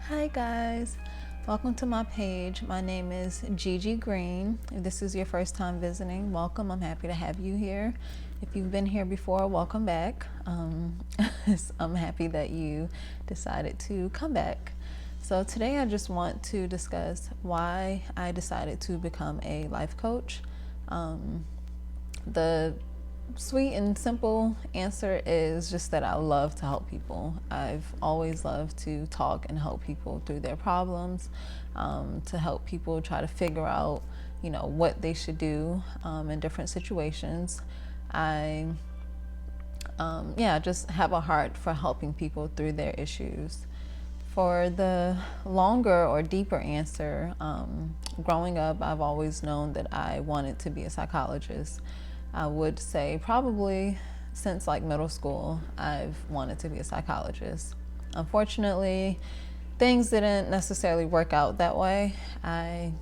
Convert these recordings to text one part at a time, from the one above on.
Hi guys, welcome to my page. My name is Gigi Green. If this is your first time visiting, welcome. I'm happy to have you here. If you've been here before, welcome back. I'm happy that you decided to come back. So today I just want to discuss why I decided to become a life coach. The sweet and simple answer is just that I love to help people. I've always loved to talk and help people through their problems, to help people try to figure out, what they should do in different situations. I just have a heart for helping people through their issues. For the longer or deeper answer, growing up, I've always known that I wanted to be a psychologist. I would say probably since like middle school, I've wanted to be a psychologist. Unfortunately, things didn't necessarily work out that way. I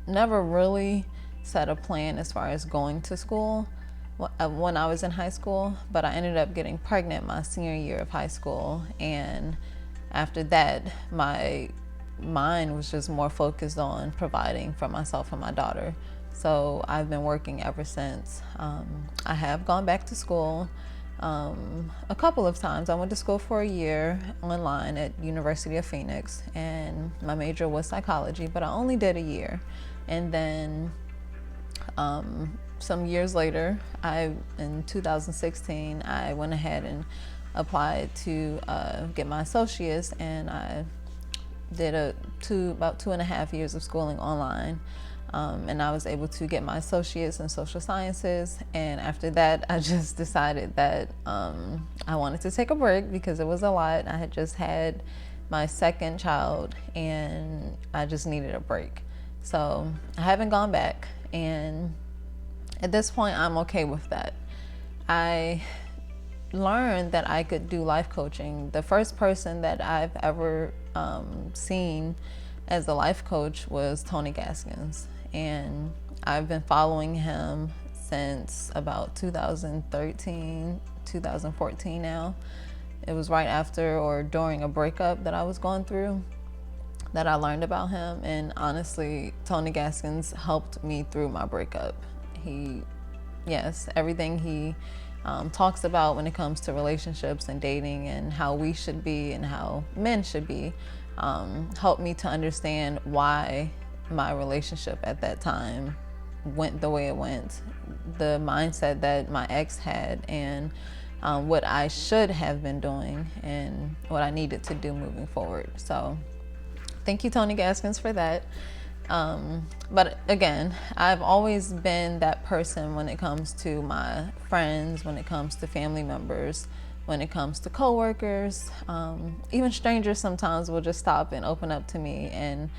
never really set a plan as far as going to school when I was in high school, but I ended up getting pregnant my senior year of high school. And after that, my mind was just more focused on providing for myself and my daughter. So I've been working ever since. I have gone back to school a couple of times. I went to school for a year online at University of Phoenix, and my major was psychology, but I only did a year. And then some years later, in 2016, I went ahead and applied to get my associates, and I did about 2.5 years of schooling online. And I was able to get my associates in social sciences. And after that, I just decided that I wanted to take a break because it was a lot. I had just had my second child and I just needed a break. So I haven't gone back. And at this point, I'm okay with that. I learned that I could do life coaching. The first person that I've ever seen as a life coach was Tony Gaskins. And I've been following him since about 2013, 2014 now. It was right after or during a breakup that I was going through that I learned about him. And honestly, Tony Gaskins helped me through my breakup. Everything he talks about when it comes to relationships and dating and how we should be and how men should be, helped me to understand why my relationship at that time went the way it went, the mindset that my ex had, and what I should have been doing and what I needed to do moving forward. So thank you, Tony Gaskins, for that. But again, I've always been that person when it comes to my friends, when it comes to family members, when it comes to coworkers, even strangers sometimes will just stop and open up to me, and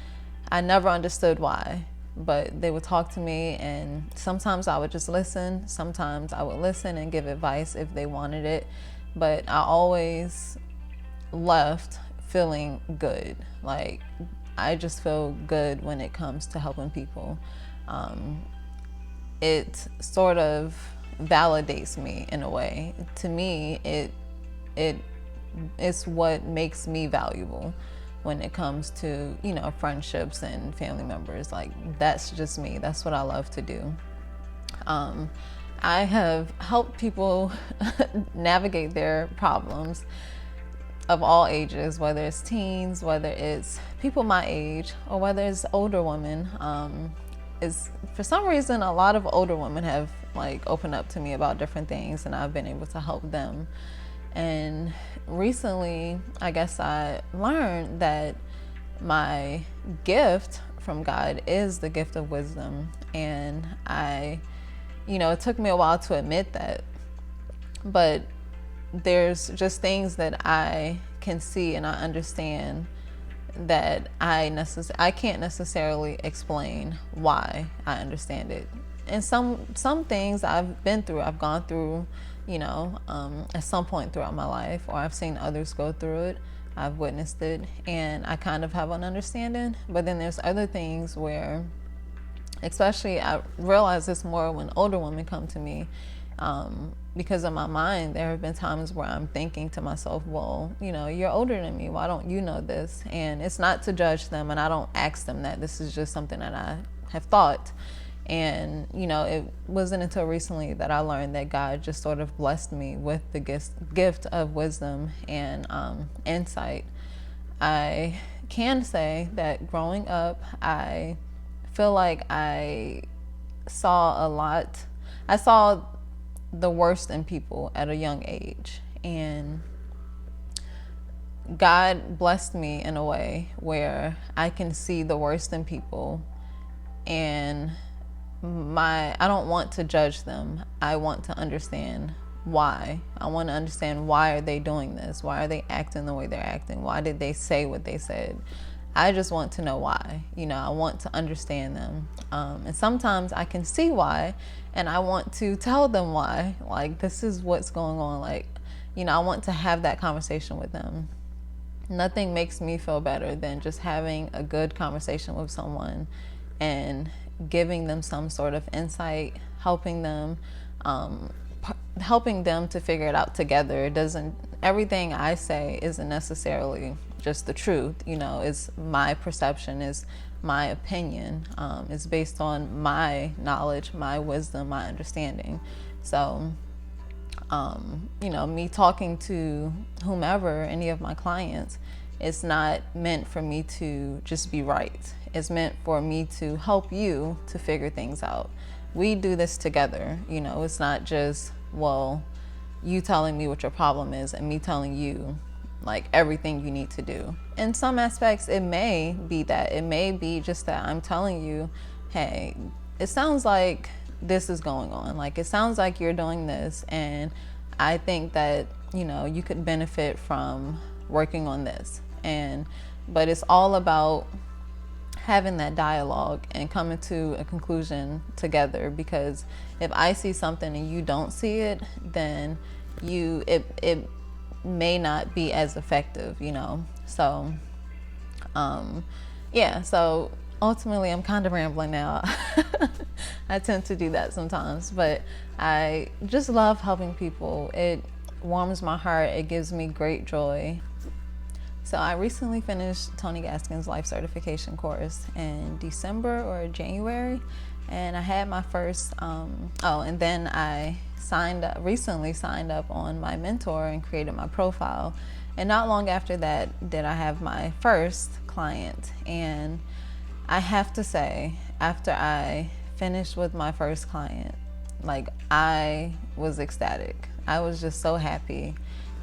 I never understood why, but they would talk to me, and sometimes I would just listen. Sometimes I would listen and give advice if they wanted it, but I always left feeling good. Like, I just feel good when it comes to helping people. It sort of validates me in a way. To me, it's what makes me valuable when it comes to, friendships and family members. Like, that's just me. That's what I love to do. I have helped people navigate their problems of all ages, whether it's teens, whether it's people my age, or whether it's older women. For some reason, a lot of older women have opened up to me about different things, and I've been able to help them. And recently, I guess I learned that my gift from God is the gift of wisdom. And it took me a while to admit that, but there's just things that I can see and I understand that I can't necessarily explain why I understand it. And some things I've been through, I've gone through, at some point throughout my life, or I've seen others go through it, I've witnessed it, and I kind of have an understanding. But then there's other things where, especially I realize this more when older women come to me, because in my mind, there have been times where I'm thinking to myself, well, you know, you're older than me. Why don't you know this? And it's not to judge them, and I don't ask them that. This is just something that I have thought. And, you know, it wasn't until recently that I learned that God just sort of blessed me with the gift of wisdom and insight. I can say that growing up, I feel like I saw a lot. I saw the worst in people at a young age. And God blessed me in a way where I can see the worst in people, and I don't want to judge them. I want to understand why. I want to understand, why are they doing this? Why are they acting the way they're acting? Why did they say what they said? I just want to know why. You know, I want to understand them. And sometimes I can see why, and I want to tell them why. Like, this is what's going on. Like, you know, I want to have that conversation with them. Nothing makes me feel better than just having a good conversation with someone and giving them some sort of insight, helping them to figure it out together. Everything I say isn't necessarily just the truth. You know, it's my perception, is my opinion. It's based on my knowledge, my wisdom, my understanding. So, you know, me talking to whomever, any of my clients, it's not meant for me to just be right. It's meant for me to help you to figure things out. We do this together. You know, it's not just, well, you telling me what your problem is and me telling you like everything you need to do. In some aspects, it may be that. It may be just that I'm telling you, hey, it sounds like this is going on. Like, it sounds like you're doing this, and I think that, you know, you could benefit from working on this. But it's all about having that dialogue and coming to a conclusion together, because if I see something and you don't see it, then it may not be as effective, you know. So so ultimately, I'm kind of rambling now. I tend to do that sometimes, but I just love helping people. It warms my heart. It gives me great joy. So I recently finished Tony Gaskins' life certification course in December or January, and I had my first, and then I recently signed up on my mentor and created my profile. And not long after that did I have my first client. And I have to say, after I finished with my first client, like, I was ecstatic. I was just so happy.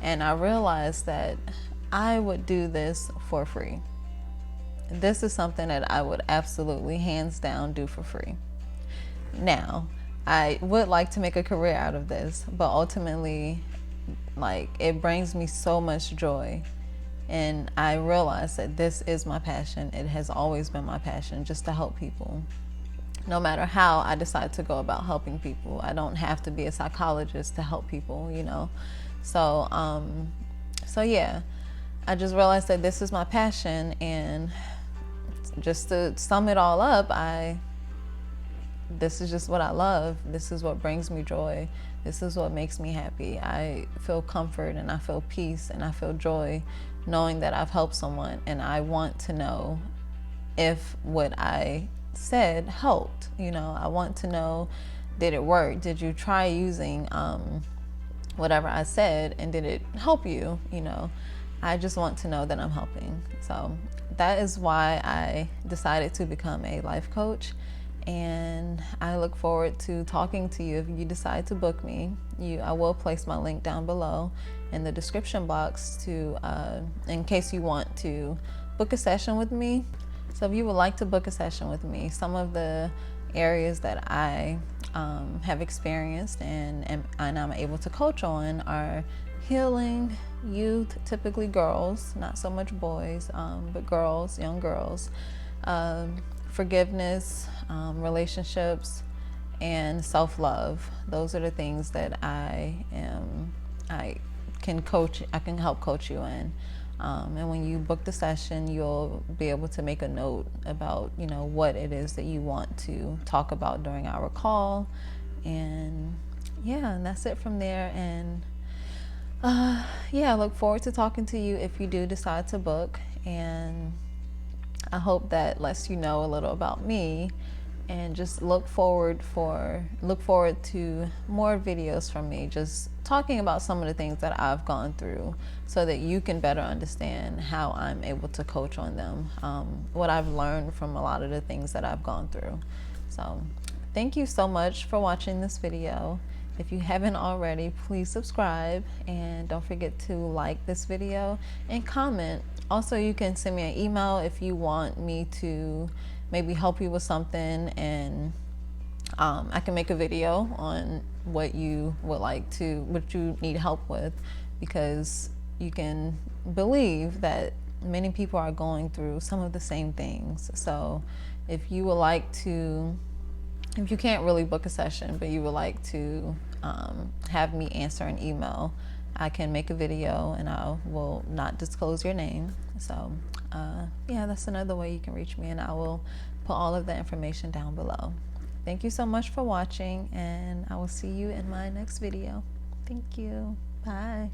And I realized that I would do this for free. This is something that I would absolutely, hands down, do for free. Now, I would like to make a career out of this, but ultimately, like, it brings me so much joy. And I realize that this is my passion. It has always been my passion, just to help people. No matter how I decide to go about helping people, I don't have to be a psychologist to help people, you know. So yeah, I just realized that this is my passion, and just to sum it all up, this is just what I love. This is what brings me joy. This is what makes me happy. I feel comfort, and I feel peace, and I feel joy knowing that I've helped someone, and I want to know if what I said helped. You know, I want to know, did it work? Did you try using whatever I said, and did it help you? You know, I just want to know that I'm helping. So that is why I decided to become a life coach. And I look forward to talking to you if you decide to book me. I will place my link down below in the description box in case you want to book a session with me. So if you would like to book a session with me, some of the areas that I have experienced and I'm able to coach on are healing youth, typically girls, not so much boys, but girls, young girls, forgiveness, relationships, and self-love. Those are the things that I can help coach you in. And when you book the session, you'll be able to make a note about, you know, what it is that you want to talk about during our call. And yeah, and that's it from there. And yeah, I look forward to talking to you if you do decide to book. And I hope that lets you know a little about me, and just look forward to more videos from me, just talking about some of the things that I've gone through, so that you can better understand how I'm able to coach on them, what I've learned from a lot of the things that I've gone through. So thank you so much for watching this video. If you haven't already, please subscribe, and don't forget to like this video and comment. Also, you can send me an email if you want me to maybe help you with something, and I can make a video on what you what you need help with, because you can believe that many people are going through some of the same things. So if you would like to, if you can't really book a session, but you would like to have me answer an email, I can make a video and I will not disclose your name. So yeah, that's another way you can reach me, and I will put all of the information down below. Thank you so much for watching, and I will see you in my next video. Thank you. Bye.